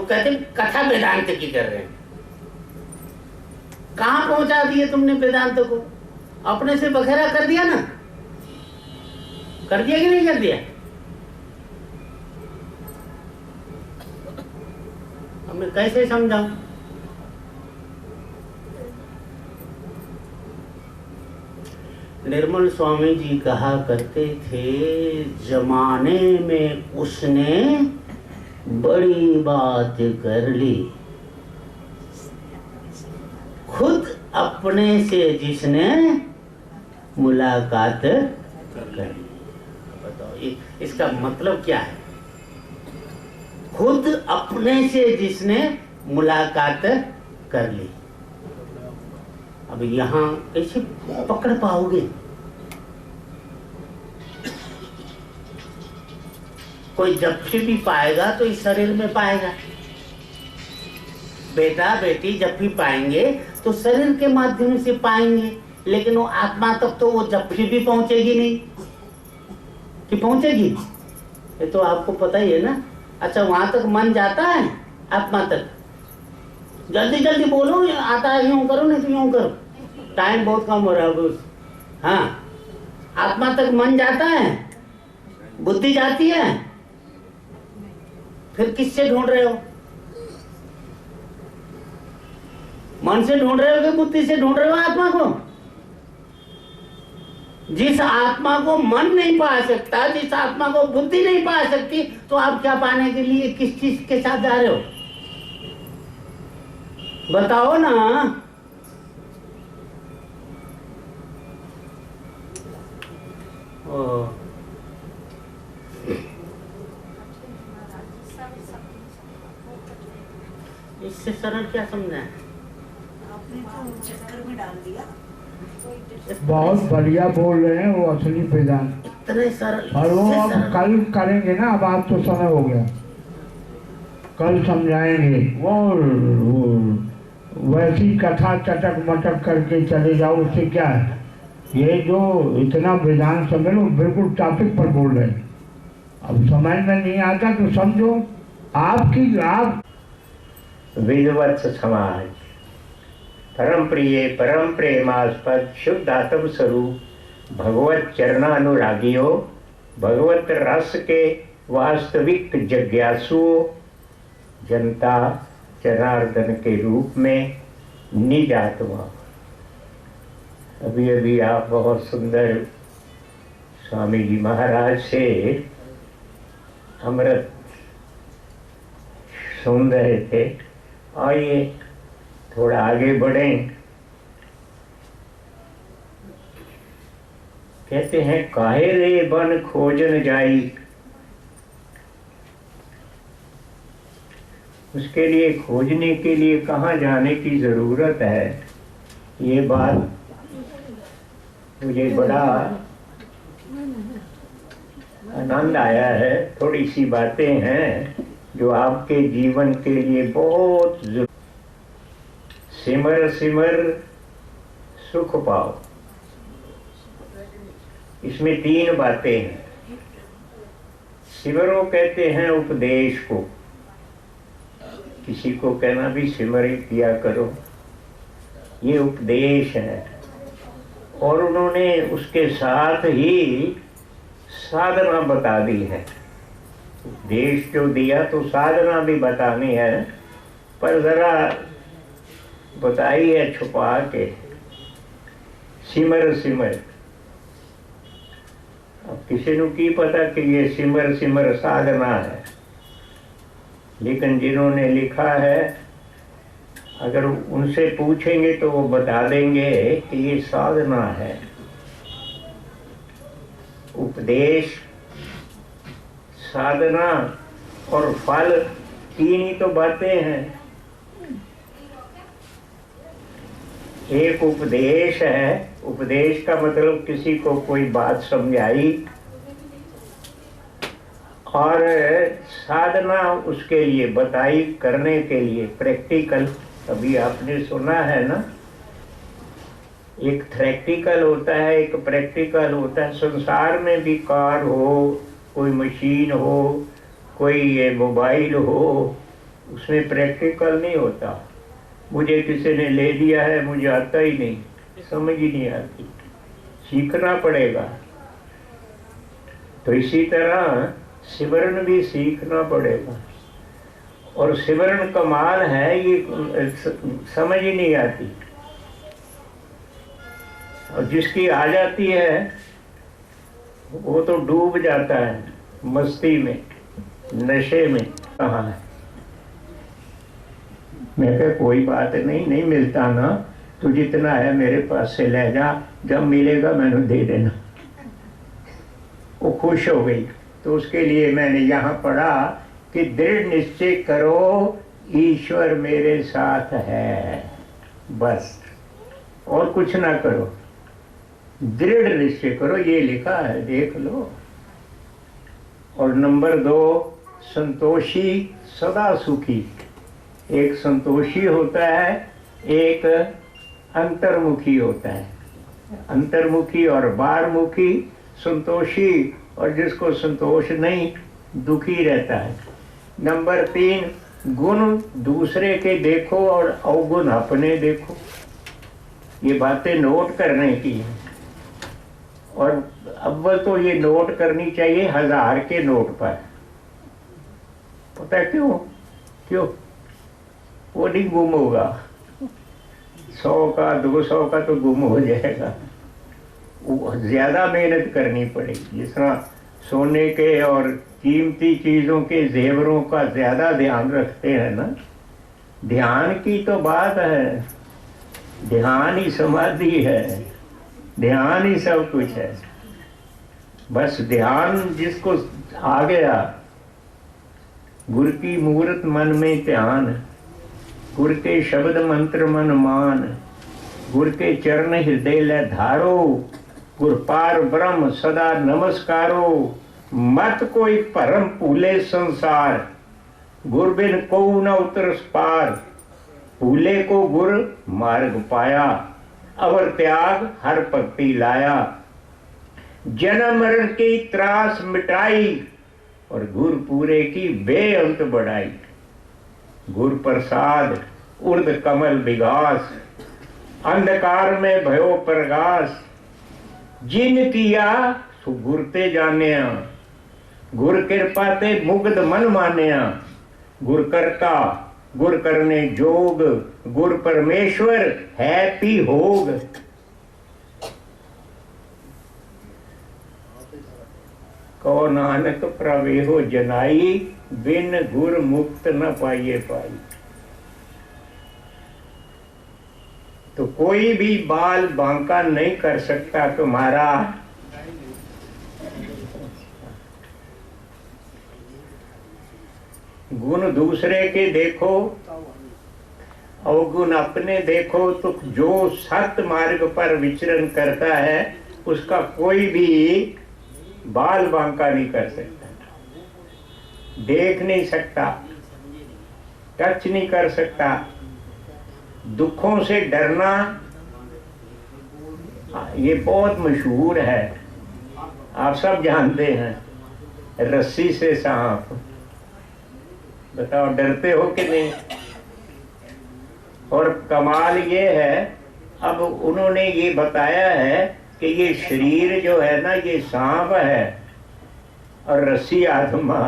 कहते कथा वेदांत की कर रहे हैं। कहां पहुंचा दिए तुमने वेदांत को? अपने से बखेरा कर दिया ना, कर दिया कि नहीं कर दिया? अब मैं कैसे समझाऊं? निर्मल स्वामी जी कहा करते थे, जमाने में उसने बड़ी बात कर ली, खुद अपने से जिसने मुलाकात कर ली। बताओ इसका मतलब क्या है? खुद अपने से जिसने मुलाकात कर ली। अब यहां कैसे पकड़ पाओगे? कोई जब से भी पाएगा तो इस शरीर में पाएगा। बेटा बेटी जब भी पाएंगे तो शरीर के माध्यम से पाएंगे, लेकिन वो आत्मा तक तो वो जब भी पहुंचेगी नहीं कि पहुंचेगी? ये तो आपको पता ही है ना। अच्छा, वहां तक मन जाता है आत्मा तक? जल्दी जल्दी बोलो, आता है यूं करो नहीं तो यूं करो, टाइम बहुत कम हो रहा है। हाँ, आत्मा तक मन जाता है, बुद्धि जाती है, फिर किससे ढूंढ रहे हो? मन से ढूंढ रहे हो कि बुद्धि से ढूंढ रहे हो आत्मा को? जिस आत्मा को मन नहीं पा सकता, जिस आत्मा को बुद्धि नहीं पा सकती, तो आप क्या पाने के लिए किस चीज के साथ जा रहे हो? बताओ ना। इससे सरल क्या समझना है? आपने तो चक्कर में डाल दिया। बहुत बढ़िया बोल रहे हैं, वो असली वेदांत। इतने सरल। और वो अब कल करेंगे ना, अब आज तो समय हो गया, कल समझाएंगे। वो वैसी कथा चटक मटक करके चले जाओ, उससे क्या है? ये जो इतना वेदांत समझ लो, बिल्कुल टॉपिक पर बोल रहे हैं। अब समझ में नहीं आता तो समझो। आपकी आप विद्वत समाज, परम प्रिय परम प्रेमास्पद शुद्ध आत्म स्वरूप भगवत चरणानुरागियों, भगवत रस के वास्तविक जिज्ञासुओं, जनता जनार्दन के रूप में निज आत्मा। अभी अभी आप बहुत सुंदर स्वामी जी महाराज से अमृत सुन रहे थे। आइए थोड़ा आगे बढ़ें। कहते हैं, काहे रे बन खोजन जाई, उसके लिए खोजने के लिए कहाँ जाने की जरूरत है? ये बात मुझे बड़ा आनंद आया है। थोड़ी सी बातें हैं जो आपके जीवन के लिए बहुत सिमर सिमर सुख पाओ। इसमें 3 बातें हैं। सिमरो कहते हैं उपदेश को, किसी को कहना भी सिमरित किया करो, ये उपदेश है। और उन्होंने उसके साथ ही साधना बता दी है। उपदेश जो दिया तो साधना भी बतानी है, पर जरा बताई है छुपा के, सिमर सिमर। अब किसी को की पता कि ये सिमर सिमर साधना है, लेकिन जिन्होंने लिखा है अगर उनसे पूछेंगे तो वो बता देंगे कि ये साधना है। उपदेश, साधना और फल, 3 ही तो बातें हैं। एक उपदेश है, उपदेश का मतलब किसी को कोई बात समझाई, और साधना उसके लिए बताई, करने के लिए प्रैक्टिकल। अभी आपने सुना है ना, एक थ्रेक्टिकल होता है, एक प्रैक्टिकल होता है। संसार में भी कार हो, कोई मशीन हो, कोई मोबाइल हो, उसमें प्रैक्टिकल नहीं होता। मुझे किसी ने ले दिया है, मुझे आता ही नहीं, समझ ही नहीं आती, सीखना पड़ेगा। तो इसी तरह सिमरन भी सीखना पड़ेगा। और सिमरन कमाल है, ये समझ ही नहीं आती, और जिसकी आ जाती है वो तो डूब जाता है मस्ती में, नशे में। कहाँ है? मैं कहा कोई बात नहीं, नहीं मिलता ना तो जितना है मेरे पास से ले जा, जब मिलेगा मैंने दे देना। वो खुश हो गई। तो उसके लिए मैंने यहाँ पढ़ा कि दृढ़ निश्चय करो ईश्वर मेरे साथ है, बस और कुछ ना करो, दृढ़ निश्चय करो, ये लिखा है, देख लो। और नंबर 2, संतोषी सदा सुखी। एक संतोषी होता है, एक अंतर्मुखी होता है। अंतर्मुखी और बाहरमुखी। संतोषी और जिसको संतोष नहीं, दुखी रहता है। नंबर 3, गुण दूसरे के देखो और अवगुण अपने देखो। ये बातें नोट करने की है। और अव्वल तो ये नोट करनी चाहिए 1000 के नोट पर। पता है क्यों? क्यों? वो नहीं गुम होगा, 100 का 200 का तो गुम हो जाएगा। ज्यादा मेहनत करनी पड़ेगी। जिस तरह सोने के और कीमती चीजों के जेवरों का ज्यादा ध्यान रखते हैं ना, ध्यान की तो बात है, ध्यान ही समाधि है, ध्यान ही सब कुछ है। बस ध्यान जिसको आ गया, गुरु की मूर्त मन में ध्यान, गुरु के शब्द मंत्र मन मान, गुरु के चरण हृदय ले धारो, गुरु पार ब्रह्म सदा नमस्कारो, मत कोई परम भूले संसार, गुरु बिन को न उतरस पार, भूले को गुर मार्ग पाया, अवर त्याग हर भक्ति लाया, जन्म मरण की त्रास मिटाई, और गुरु पूरे की बेअंत बढ़ाई। गुरु प्रसाद उर्द कमल विगास, अंधकार में भयो प्रगास, जिन किया सो गुर ते जानिया, गुर कृपा ते मुग्ध मन मानिया, गुर करता गुर करने जोग, गुर परमेश्वर है पी होग। कहो नानक प्रवेहो जनाई, बिन गुर मुक्त न पाइए पाई। तो कोई भी बाल बांका नहीं कर सकता तुम्हारा। गुण दूसरे के देखो, अवगुण अपने देखो, तो जो सत मार्ग पर विचरण करता है उसका कोई भी बाल बांका नहीं कर सकता, देख नहीं सकता, टच नहीं कर सकता। दुखों से डरना ये बहुत मशहूर है, आप सब जानते हैं। रस्सी से सांप, बताओ डरते हो कि नहीं? और कमाल ये है, अब उन्होंने ये बताया है कि ये शरीर जो है ना, ये सांप है और रस्सी आत्मा।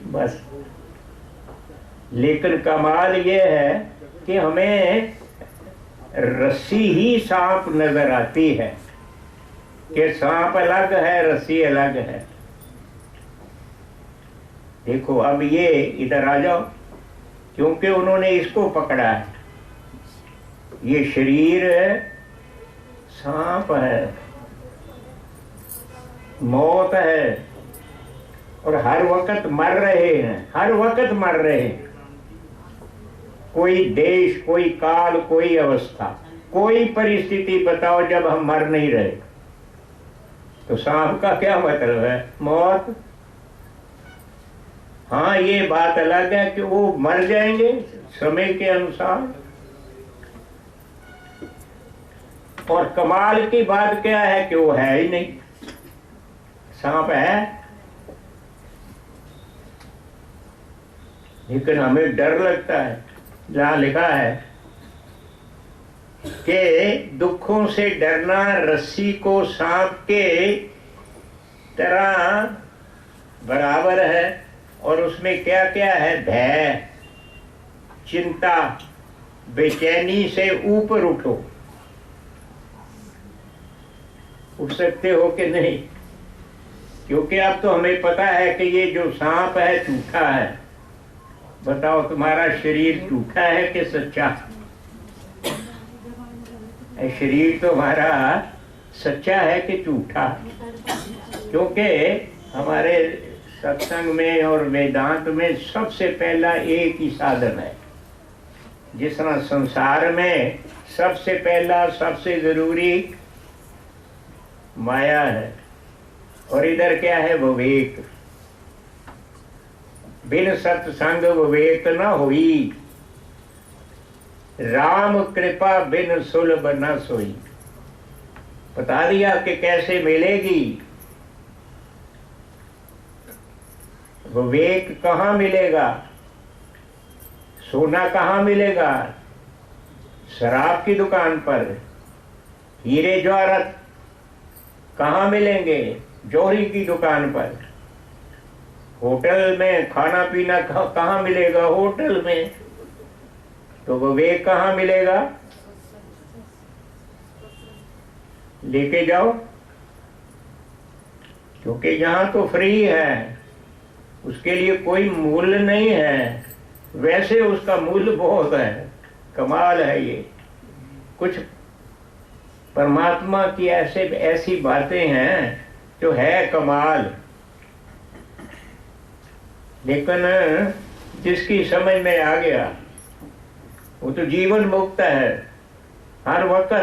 बस, लेकिन कमाल ये है कि हमें रस्सी ही सांप नजर आती है, कि सांप अलग है, रस्सी अलग है। देखो अब ये इधर आ जाओ, क्योंकि उन्होंने इसको पकड़ा है। ये शरीर सांप है, मौत है, और हर वक्त मर रहे हैं, हर वक्त मर रहे हैं। कोई देश, कोई काल, कोई अवस्था, कोई परिस्थिति बताओ जब हम मर नहीं रहे। तो सांप का क्या मतलब है? मौत। हाँ, ये बात अलग है कि वो मर जाएंगे समय के अनुसार। और कमाल की बात क्या है कि वो है ही नहीं, सांप है। लेकिन हमें डर लगता है। जहाँ लिखा है कि दुखों से डरना रस्सी को सांप के तरह बराबर है, और उसमें क्या क्या है? भय, चिंता, बेचैनी से ऊपर उठो। उठ सकते हो कि नहीं? क्योंकि अब तो हमें पता है कि ये जो सांप है झूठा है। बताओ, तुम्हारा शरीर झूठा है कि सच्चा? शरीर तुम्हारा सच्चा है कि झूठा? क्योंकि हमारे सत्संग में और वेदांत में सबसे पहला एक ही साधन है। जिस तरह संसार में सबसे पहला सबसे जरूरी माया है, और इधर क्या है? विवेक। बिन सत्संग विवेक न हुई, राम कृपा बिन सुलभ न सोई। बता दिया कि कैसे मिलेगी। विवेक कहाँ मिलेगा? सोना कहाँ मिलेगा? शराब की दुकान पर। हीरे जवाहरात कहाँ मिलेंगे? जौहरी की दुकान पर। होटल में खाना पीना कहाँ मिलेगा? होटल में। तो विवेक कहाँ मिलेगा? लेके जाओ, क्योंकि यहाँ तो फ्री है, उसके लिए कोई मूल्य नहीं है। वैसे उसका मूल्य बहुत है। कमाल है ये। कुछ परमात्मा की ऐसी बातें हैं जो है कमाल। लेकिन जिसकी समझ में आ गया वो तो जीवन मुक्त है। हर वक्त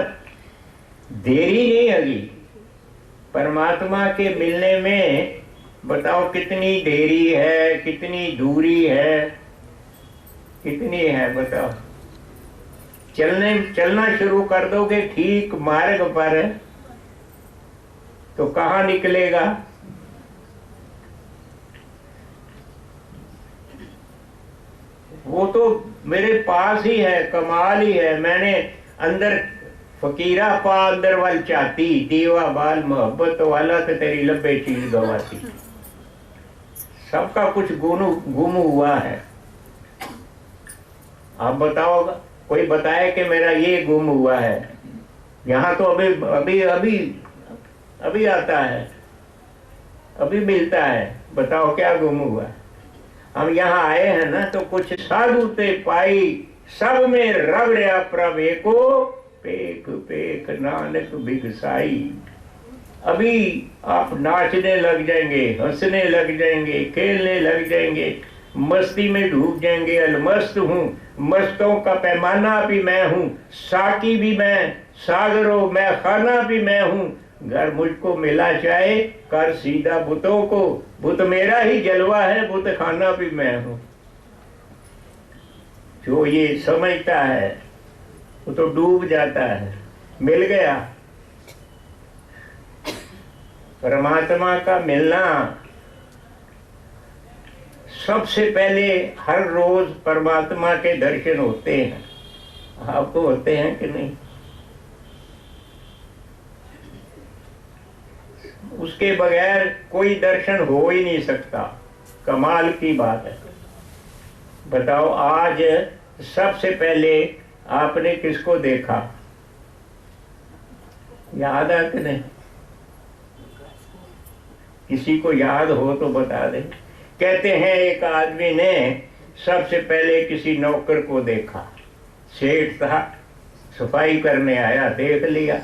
देरी नहीं होगी परमात्मा के मिलने में। बताओ कितनी देरी है, कितनी दूरी है, कितनी है? बताओ। चलना शुरू कर दोगे ठीक मार्ग पर तो कहाँ निकलेगा? वो तो मेरे पास ही है, कमाल ही है। मैंने अंदर फकीरा पा अंदर वाल चाहती, दीवा बाल मोहब्बत वाला तो तेरी लब्बे चीज गवाती। सबका कुछ गुम हुआ है। आप बताओ, कोई बताए कि मेरा ये गुम हुआ है? यहाँ तो अभी आता है, अभी मिलता है। बताओ क्या गुम हुआ? हम यहाँ आए हैं ना तो कुछ साधु ते पाई, सब में रब रहा प्रभे को, पेख पेख नानक बिगसाई। अभी आप नाचने लग जाएंगे, हंसने लग जाएंगे, खेलने लग जाएंगे, मस्ती में डूब जाएंगे। अलमस्त हूँ, मस्तों का पैमाना भी मैं हूँ, साकी भी मैं, सागरों मैं खाना भी मैं हूँ। घर मुझको मिला चाहे कर सीधा बुतों को, बुत मेरा ही जलवा है, बुत खाना भी मैं हूँ। जो ये समझता है वो तो डूब जाता है। मिल गया परमात्मा का मिलना। सबसे पहले हर रोज परमात्मा के दर्शन होते हैं। आपको होते हैं कि नहीं? उसके बगैर कोई दर्शन हो ही नहीं सकता। कमाल की बात है। बताओ, आज सबसे पहले आपने किसको देखा? याद है कि नहीं? किसी को याद हो तो बता दे। कहते हैं एक आदमी ने सबसे पहले किसी नौकर को देखा। सेठ था, सफाई करने आया, देख लिया।